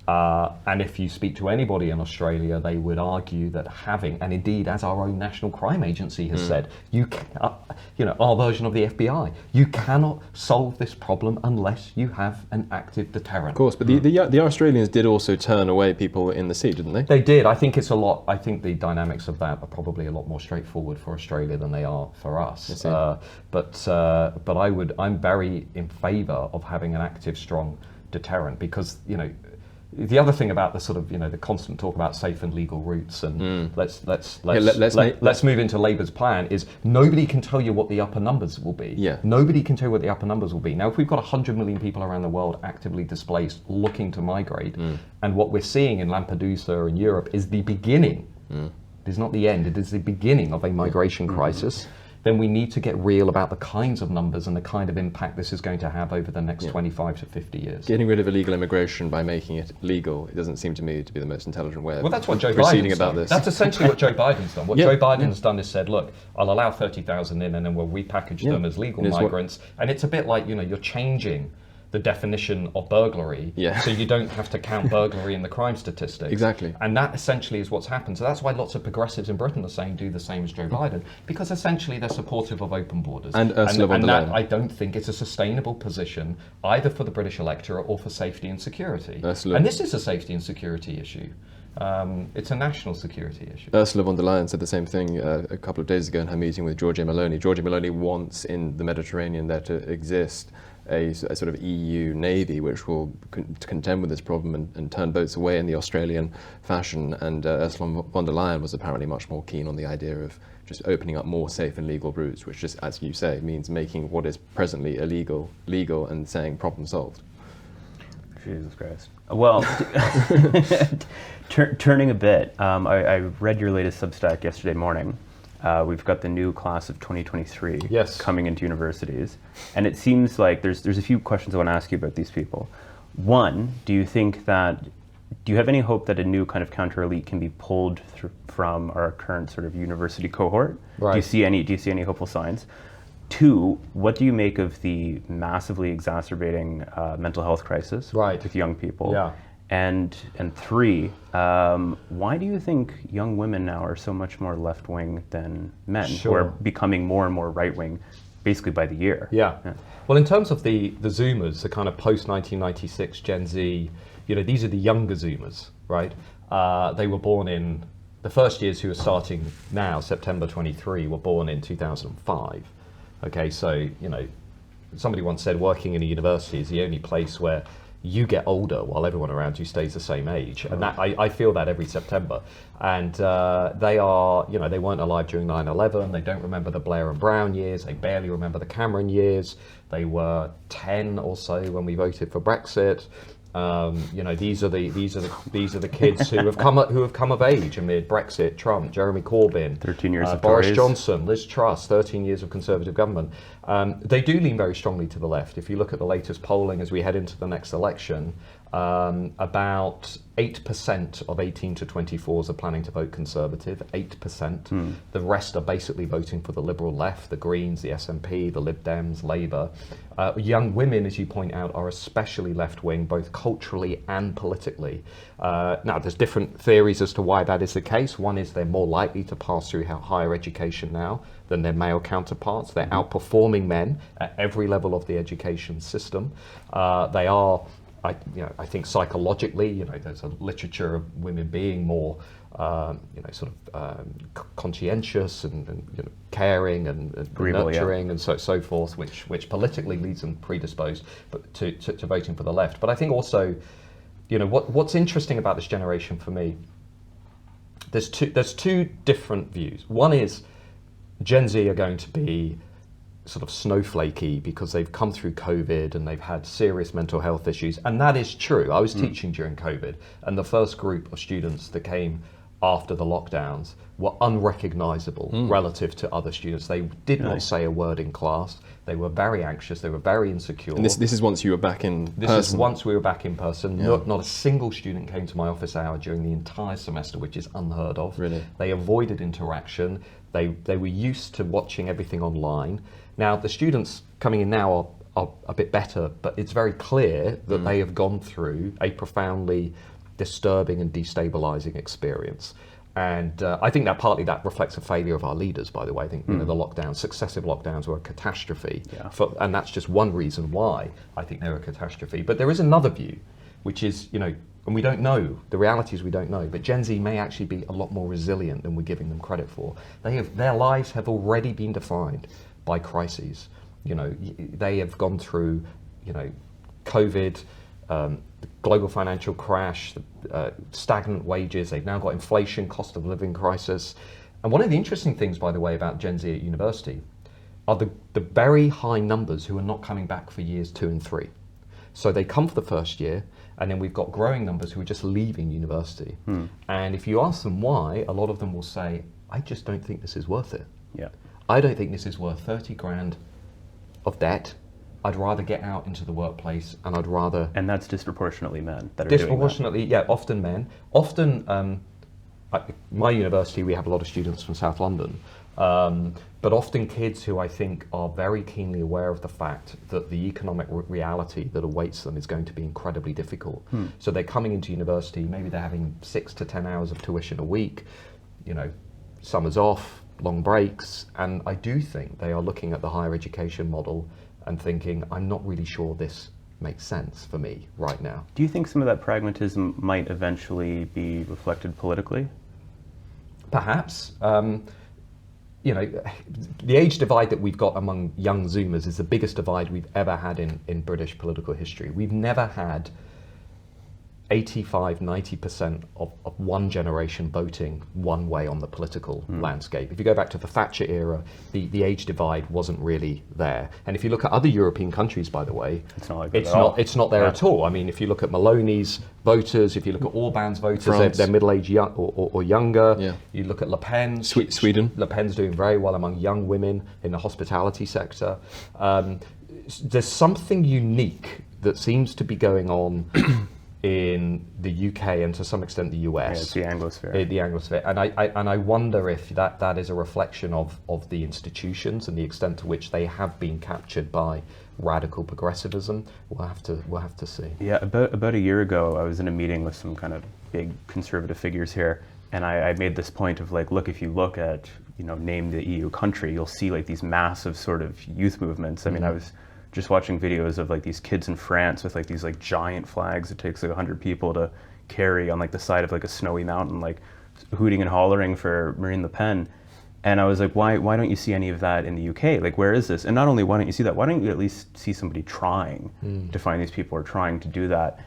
And if you speak to anybody in Australia, they would argue that having, and indeed as our own National Crime Agency has said, our version of the FBI, you cannot solve this problem unless you have an active deterrent. Of course, but the Australians did also turn away people in the sea, didn't they? They did. I think the dynamics of that are probably a lot more straightforward for Australia than they are for us. But I'm very in favour of having an active, strong deterrent, because the other thing about the sort of the constant talk about safe and legal routes and let's move into Labour's plan is nobody can tell you what the upper numbers will be. Nobody can tell you what the upper numbers will be. Now, if we've got 100 million people around the world actively displaced, looking to migrate, and what we're seeing in Lampedusa in Europe is the beginning. It is not the end. It is the beginning of a migration crisis. then we need to get real about the kinds of numbers and the kind of impact this is going to have over the next 25 to 50 years. Getting rid of illegal immigration by making it legal, it doesn't seem to me to be the most intelligent way of Well, that's what Joe proceeding Biden's about done. this. That's essentially what Joe Biden's done. What Joe Biden's done is said, look, I'll allow 30,000 in and then we'll repackage them as legal migrants. And it's a bit like, you're changing the definition of burglary, so you don't have to count burglary in the crime statistics. Exactly. And that essentially is what's happened. So that's why lots of progressives in Britain are saying do the same as Joe Biden, because essentially they're supportive of open borders. And Ursula von der Leyen. I don't think it's a sustainable position either for the British electorate or for safety and security. And this is a safety and security issue. It's a national security issue. Ursula von der Leyen said the same thing a couple of days ago in her meeting with Giorgia Meloni. Giorgia Meloni wants in the Mediterranean there to exist a sort of EU navy which will contend with this problem and turn boats away in the Australian fashion. And Ursula von der Leyen was apparently much more keen on the idea of just opening up more safe and legal routes, which just, as you say, means making what is presently illegal legal and saying problem solved. Jesus Christ. Well, turning a bit, I read your latest Substack yesterday morning. We've got the new class of 2023 coming into universities. And it seems like there's a few questions I want to ask you about these people. One, do you have any hope that a new kind of counter-elite can be pulled from our current sort of university cohort? Right. Do you see any hopeful signs? Two, what do you make of the massively exacerbating mental health crisis with young people? Yeah. And three, why do you think young women now are so much more left-wing than men, who are becoming more and more right-wing, basically by the year? Yeah. Well, in terms of the Zoomers, the kind of post-1996 Gen Z, these are the younger Zoomers, right? They were born in, the first years who are starting now, September 23, were born in 2005. Okay, so, somebody once said working in a university is the only place where you get older while everyone around you stays the same age. And that I feel that every September. And they are, they weren't alive during 9/11. They don't remember the Blair and Brown years. They barely remember the Cameron years. They were 10 or so when we voted for Brexit. These are the kids who have come of age amid Brexit, Trump, Jeremy Corbyn, 13 years of Boris Tories. Johnson, Liz Truss, 13 years of Conservative government. They do lean very strongly to the left. If you look at the latest polling as we head into the next election, about 8% of 18 to 24s are planning to vote Conservative, 8%. The rest are basically voting for the Liberal left, the Greens, the SNP, the Lib Dems, Labour. Young women, as you point out, are especially left-wing, both culturally and politically. Now, there's different theories as to why that is the case. One is they're more likely to pass through higher education now than their male counterparts. They're outperforming men at every level of the education system. They are, I think psychologically, there's a literature of women being more, conscientious and caring and nurturing and so forth, which politically leads them predisposed to voting for the left. But I think also, what's interesting about this generation for me, there's two different views. One is Gen Z are going to be sort of snowflakey because they've come through COVID and they've had serious mental health issues. And that is true. I was teaching during COVID, and the first group of students that came after the lockdowns were unrecognizable relative to other students. They did not say a word in class. They were very anxious. They were very insecure. And this is once you were back in person? This is once we were back in person. Yeah. Not a single student came to my office hour during the entire semester, which is unheard of. Really? They avoided interaction. They were used to watching everything online. Now, the students coming in now are a bit better, but it's very clear that they have gone through a profoundly disturbing and destabilizing experience. And I think that partly that reflects a failure of our leaders, by the way. I think the successive lockdowns were a catastrophe. Yeah. And that's just one reason why I think they're a catastrophe. But there is another view, which is, and we don't know, the reality is we don't know, but Gen Z may actually be a lot more resilient than we're giving them credit for. Their lives have already been defined by crises. They have gone through, COVID, the global financial crash, stagnant wages. They've now got inflation, cost of living crisis. And one of the interesting things, by the way, about Gen Z at university are the very high numbers who are not coming back for years 2 and 3. So they come for the first year, and then we've got growing numbers who are just leaving university. And if you ask them why, a lot of them will say, I just don't think this is worth it. Yeah. I don't think this is worth 30 grand of debt. I'd rather get out into the workplace, and I'd rather... And that's disproportionately men that are doing that. Disproportionately, yeah, often men. Often, at my university, we have a lot of students from South London, but often kids who I think are very keenly aware of the fact that the economic reality that awaits them is going to be incredibly difficult. So they're coming into university, maybe they're having 6 to 10 hours of tuition a week, you know, summers off, long breaks, and I do think they are looking at the higher education model and thinking, I'm not really sure this makes sense for me right now. Do you think some of that pragmatism might eventually be reflected politically? Perhaps. You know, the age divide that we've got among young Zoomers is the biggest divide we've ever had in British political history. We've never had 85, 90% of one generation voting one way on the political landscape. If you go back to the Thatcher era, the age divide wasn't really there. And if you look at other European countries, by the way, it's not there at all. I mean, if you look at Maloney's voters, if you look at Orban's voters, they're middle-aged young, or younger. Yeah. You look at Le Pen. Sweden. Le Pen's doing very well among young women in the hospitality sector. There's something unique that seems to be going on in the UK and to some extent the US. Yeah, it's the Anglosphere. The Anglosphere. And I wonder if that is a reflection of the institutions and the extent to which they have been captured by radical progressivism. We'll have to see. Yeah, about a year ago, I was in a meeting with some kind of big conservative figures here, and I made this point of like, look, if you look at, you know, name the EU country, you'll see like these massive sort of youth movements. I mean, I was just watching videos of like these kids in France with like these like giant flags it takes like 100 people to carry on like the side of like a snowy mountain, like hooting and hollering for Marine Le Pen. And I was like, why don't you see any of that in the UK? Like, where is this? And not only why don't you see that, why don't you at least see somebody trying to find these people or trying to do that?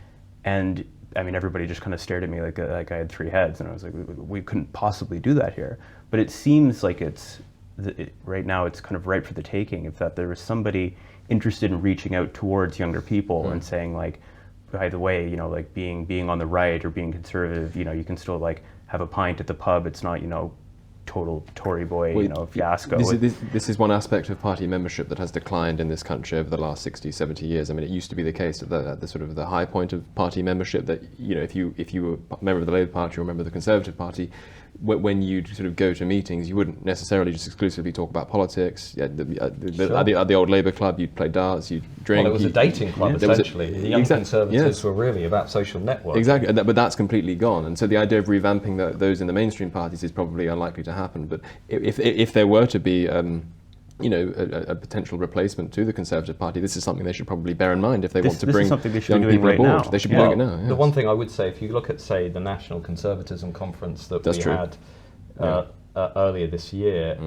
And I mean, everybody just kind of stared at me like I had 3 heads, and I was like, we couldn't possibly do that here. But it seems like right now it's kind of ripe for the taking, if that there was somebody interested in reaching out towards younger people and saying like, by the way, you know, like being on the right or being conservative, you know, you can still like have a pint at the pub. It's not, you know, total Tory boy, you know, fiasco. This is one aspect of party membership that has declined in this country over the last 60, 70 years. I mean, it used to be the case at the sort of the high point of party membership that, you know, if you were a member of the Labour Party or a member of the Conservative Party, when you sort of go to meetings, you wouldn't necessarily just exclusively talk about politics. At the old Labour Club, you'd play darts, you'd drink. Well, it was a dating club, essentially. The young Conservatives were really about social networks. Exactly, but that's completely gone. And so the idea of revamping those in the mainstream parties is probably unlikely to happen. But if there were to be you know, a potential replacement to the Conservative Party, this is something they should probably bear in mind if they want to bring young people aboard. They should be doing it now. Yes. The one thing I would say, if you look at, say, the National Conservatism Conference that we had earlier this year,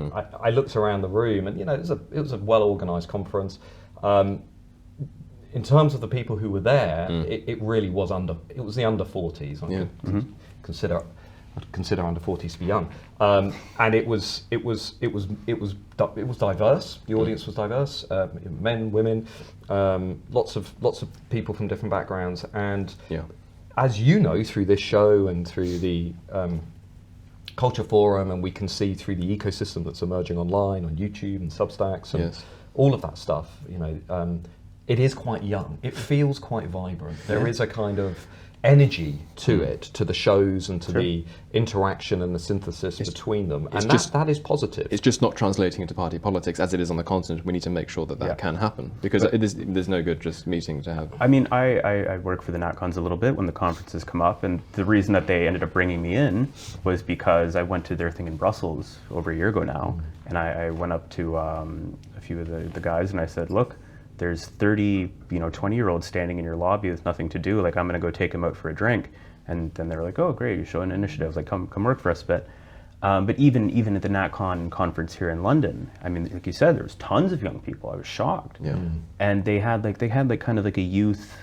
I looked around the room, and you know, it was a well-organised conference. In terms of the people who were there, it really was it was the under 40s. I'd consider under 40s to be young, and it was diverse. The audience was diverse, men, women, lots of people from different backgrounds. And as you know, through this show and through the Culture Forum, and we can see through the ecosystem that's emerging online on YouTube and Substacks and all of that stuff. You know, it is quite young. It feels quite vibrant. There is a kind of energy to it, to the shows and to the interaction and the synthesis between them, and that is positive. It's just not translating into party politics as it is on the continent. We need to make sure that can happen, because there's no good just meeting to have. I mean, I work for the NatCons a little bit when the conferences come up, and the reason that they ended up bringing me in was because I went to their thing in Brussels over a year ago now, and I went up to a few of the guys and I said, look, there's 30, 20-year-olds standing in your lobby with nothing to do. Like, I'm going to go take them out for a drink. And then they were like, oh, great, you're showing initiatives. Like, come work for us a bit. But even at the NatCon conference here in London, I mean, like you said, there was tons of young people. I was shocked. Yeah. And they had kind of like a youth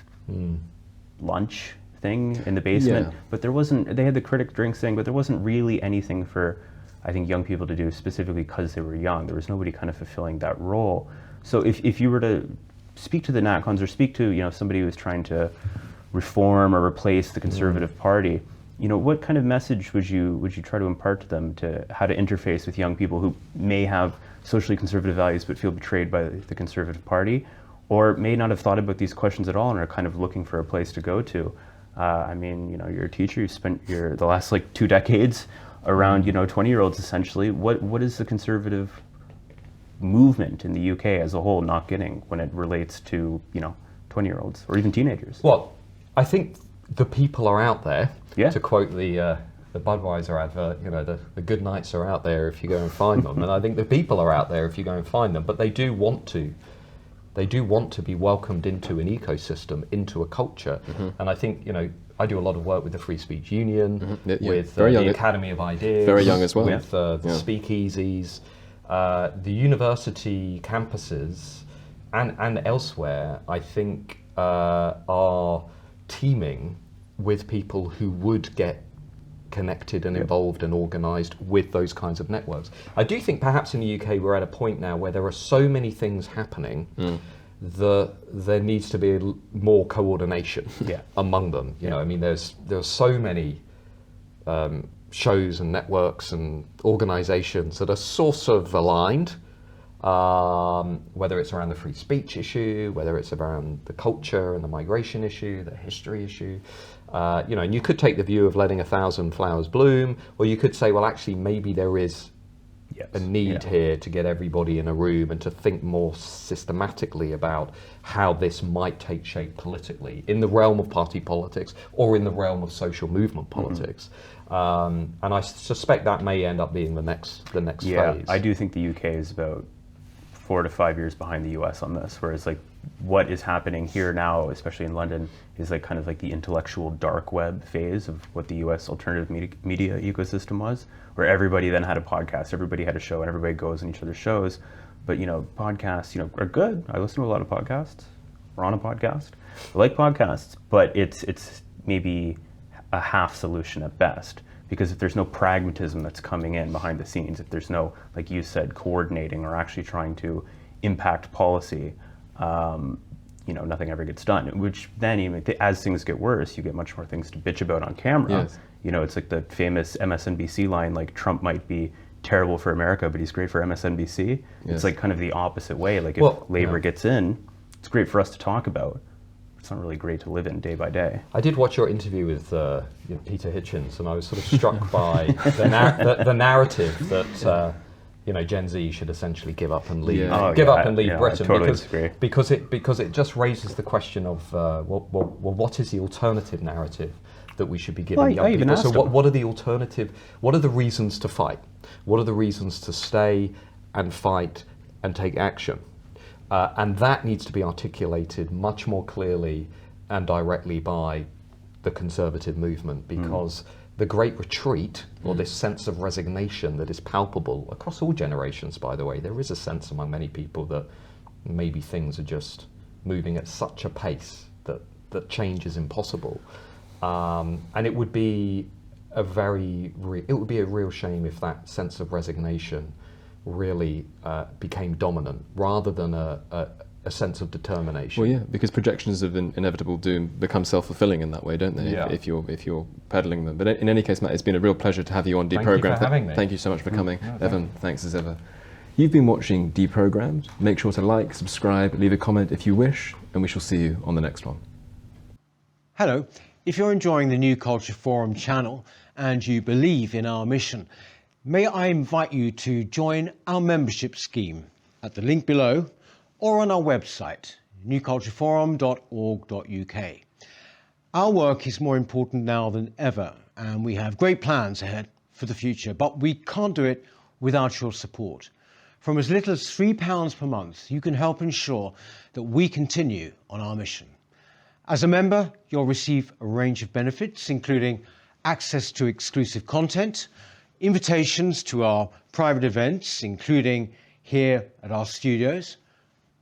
lunch thing in the basement. Yeah. But there wasn't, they had the critic drinks thing, but there wasn't really anything for, I think, young people to do specifically because they were young. There was nobody kind of fulfilling that role. So if you were to speak to the NatCons or speak to somebody who's trying to reform or replace the Conservative Party, what kind of message would you try to impart to them to how to interface with young people who may have socially conservative values but feel betrayed by the Conservative Party, or may not have thought about these questions at all and are kind of looking for a place to go to? I mean, you're a teacher. You spent the last 2 decades around 20-year-olds essentially. What is the conservative movement in the UK as a whole not getting when it relates to 20-year-olds or even teenagers? Well, I think the people are out there. Yeah. To quote the Budweiser advert, the good nights are out there if you go and find them, and I think the people are out there if you go and find them. But they do want to be welcomed into an ecosystem, into a culture, and I think I do a lot of work with the Free Speech Union, with the Academy of Ideas, very young as well, with the speakeasies, the university campuses, and elsewhere. I think are teeming with people who would get connected and involved and organised with those kinds of networks. I do think perhaps in the UK we're at a point now where there are so many things happening that there needs to be more coordination among them. I mean, there's so many shows and networks and organisations that are sort of aligned, whether it's around the free speech issue, whether it's around the culture and the migration issue, the history issue. And you could take the view of letting 1,000 flowers bloom, or you could say, well, actually, maybe there is a need here to get everybody in a room and to think more systematically about how this might take shape politically in the realm of party politics or in the realm of social movement politics. And I suspect that may end up being the next phase. I do think the UK is about 4 to 5 years behind the US on this, whereas what is happening here now, especially in London, is kind of the intellectual dark web phase of what the US alternative media ecosystem was, where everybody then had a podcast, everybody had a show, and everybody goes on each other's shows. But podcasts are good. I listen to a lot of podcasts. We're on a podcast. I like podcasts, but it's maybe a half solution at best, because if there's no pragmatism that's coming in behind the scenes, if there's no, like you said, coordinating or actually trying to impact policy, nothing ever gets done. Which then, even as things get worse, you get much more things to bitch about on camera. Yes. It's like the famous MSNBC line, Trump might be terrible for America, but he's great for MSNBC. Yes. It's kind of the opposite way. If Labour gets in, it's great for us to talk about. It's not really great to live in day by day. I did watch your interview with Peter Hitchens, and I was sort of struck by the narrative that Gen Z should essentially give up and leave, Britain, totally because it just raises the question of what is the alternative narrative that we should be giving young people? So what are the alternative? What are the reasons to fight? What are the reasons to stay and fight and take action? And that needs to be articulated much more clearly and directly by the conservative movement, because the Great Retreat, or this sense of resignation that is palpable across all generations, by the way, there is a sense among many people that maybe things are just moving at such a pace that change is impossible. And it would be a real shame if that sense of resignation really became dominant rather than a sense of determination. Well, yeah, because projections of inevitable doom become self-fulfilling in that way, don't they? Yeah. If you're peddling them. But in any case, Matt, it's been a real pleasure to have you on Deprogrammed. Thank you for having me. Thank you so much for coming. Evan, thanks as ever. You've been watching Deprogrammed. Make sure to like, subscribe, leave a comment if you wish, and we shall see you on the next one. Hello. If you're enjoying the New Culture Forum channel and you believe in our mission, may I invite you to join our membership scheme at the link below or on our website, newcultureforum.org.uk. Our work is more important now than ever, and we have great plans ahead for the future, but we can't do it without your support. From as little as £3 per month, you can help ensure that we continue on our mission. As a member, you'll receive a range of benefits, including access to exclusive content, invitations to our private events, including here at our studios,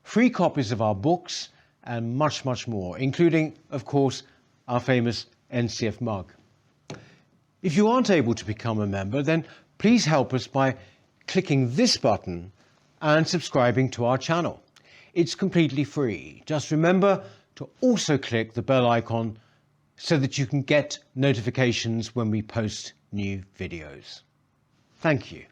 free copies of our books, and much, much more, including, of course, our famous NCF mug. If you aren't able to become a member, then please help us by clicking this button and subscribing to our channel. It's completely free. Just remember to also click the bell icon so that you can get notifications when we post new videos. Thank you.